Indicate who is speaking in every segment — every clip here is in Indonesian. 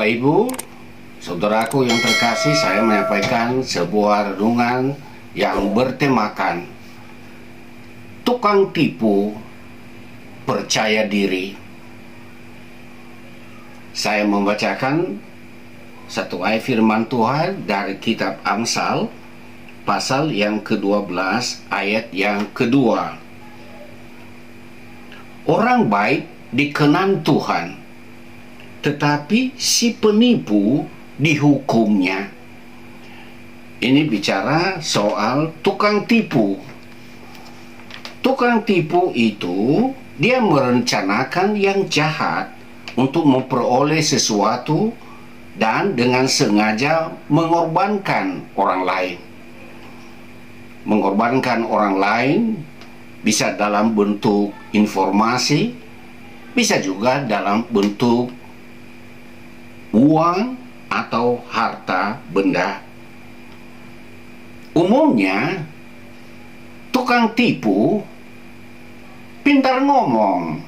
Speaker 1: Bapak Ibu, saudaraku yang terkasih, saya menyampaikan sebuah renungan yang bertemakan tukang tipu percaya diri. Saya membacakan satu ayat firman Tuhan dari kitab Amsal pasal yang ke-12 ayat yang kedua. Orang baik dikenan Tuhan, tetapi si penipu dihukumnya. Ini bicara soal tukang tipu. Tukang tipu itu dia merencanakan yang jahat untuk memperoleh sesuatu dan dengan sengaja mengorbankan orang lain. Mengorbankan orang lain bisa dalam bentuk informasi, bisa juga dalam bentuk uang atau harta benda. Umumnya, tukang tipu pintar ngomong.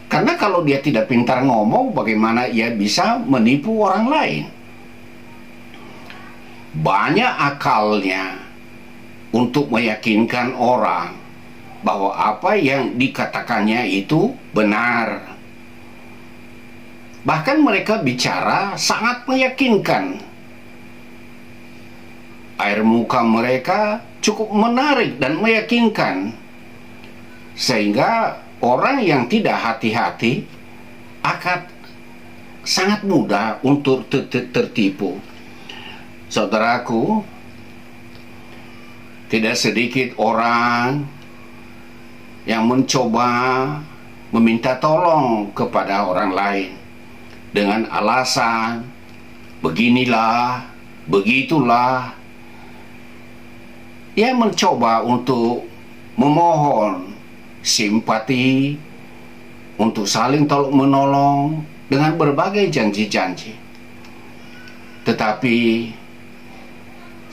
Speaker 1: Karena kalau dia tidak pintar ngomong, bagaimana ia bisa menipu orang lain? Banyak akalnya untuk meyakinkan orang bahwa apa yang dikatakannya itu benar. Bahkan mereka bicara sangat meyakinkan. Air muka mereka cukup menarik dan meyakinkan, sehingga orang yang tidak hati-hati akan sangat mudah untuk tertipu. Saudaraku, tidak sedikit orang yang mencoba meminta tolong kepada orang lain dengan alasan beginilah, begitulah. Ia mencoba untuk memohon simpati, untuk saling tolong-menolong dengan berbagai janji-janji. Tetapi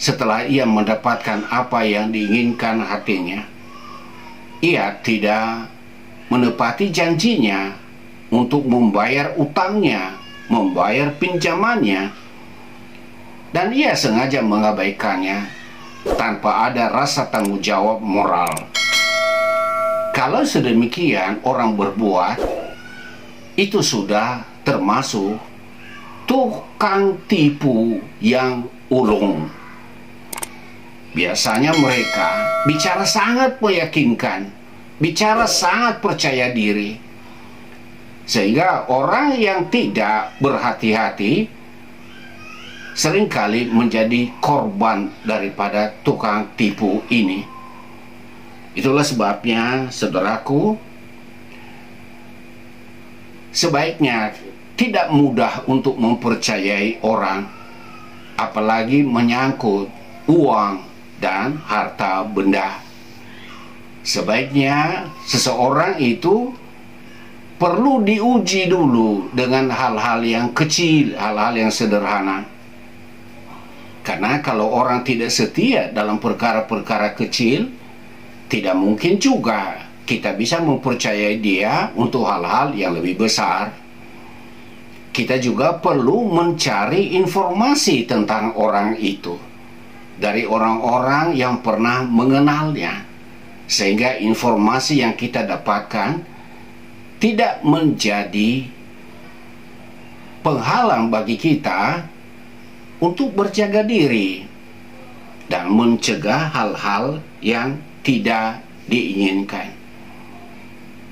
Speaker 1: setelah ia mendapatkan apa yang diinginkan hatinya, ia tidak menepati janjinya untuk membayar utangnya, membayar pinjamannya, dan ia sengaja mengabaikannya tanpa ada rasa tanggung jawab moral. Kalau sedemikian orang berbuat, itu sudah termasuk tukang tipu yang ulung. Biasanya mereka bicara sangat meyakinkan, bicara sangat percaya diri, sehingga orang yang tidak berhati-hati seringkali menjadi korban daripada tukang tipu ini. Itulah sebabnya, saudaraku, sebaiknya tidak mudah untuk mempercayai orang, apalagi menyangkut uang dan harta benda. Sebaiknya seseorang itu perlu diuji dulu dengan hal-hal yang kecil, hal-hal yang sederhana. Karena kalau orang tidak setia dalam perkara-perkara kecil, tidak mungkin juga kita bisa mempercayai dia untuk hal-hal yang lebih besar. Kita juga perlu mencari informasi tentang orang itu dari orang-orang yang pernah mengenalnya, sehingga informasi yang kita dapatkan tidak menjadi penghalang bagi kita untuk berjaga diri dan mencegah hal-hal yang tidak diinginkan.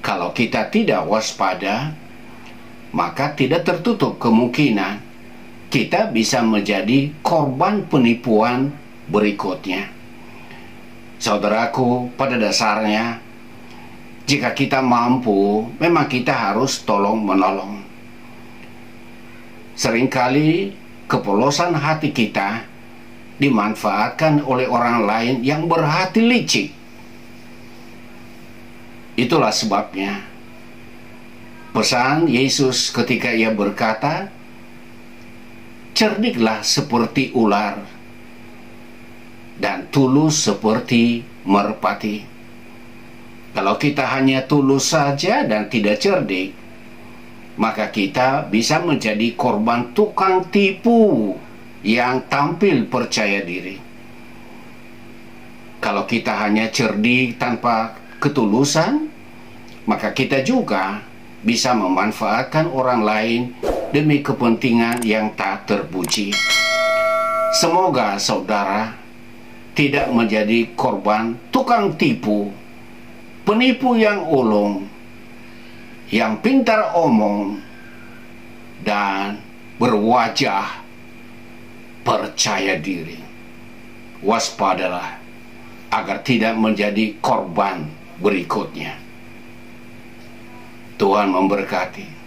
Speaker 1: Kalau kita tidak waspada, maka tidak tertutup kemungkinan kita bisa menjadi korban penipuan berikutnya. Saudaraku, pada dasarnya, jika kita mampu, memang kita harus tolong-menolong. Seringkali kepolosan hati kita dimanfaatkan oleh orang lain yang berhati licik. Itulah sebabnya pesan Yesus ketika ia berkata, "Cerdiklah seperti ular dan tulus seperti merpati." Kalau kita hanya tulus saja dan tidak cerdik, maka kita bisa menjadi korban tukang tipu yang tampil percaya diri. Kalau kita hanya cerdik tanpa ketulusan, maka kita juga bisa memanfaatkan orang lain demi kepentingan yang tak terpuji. Semoga saudara tidak menjadi korban tukang tipu, penipu yang ulung, yang pintar omong, dan berwajah percaya diri. Waspadalah agar tidak menjadi korban berikutnya. Tuhan memberkati.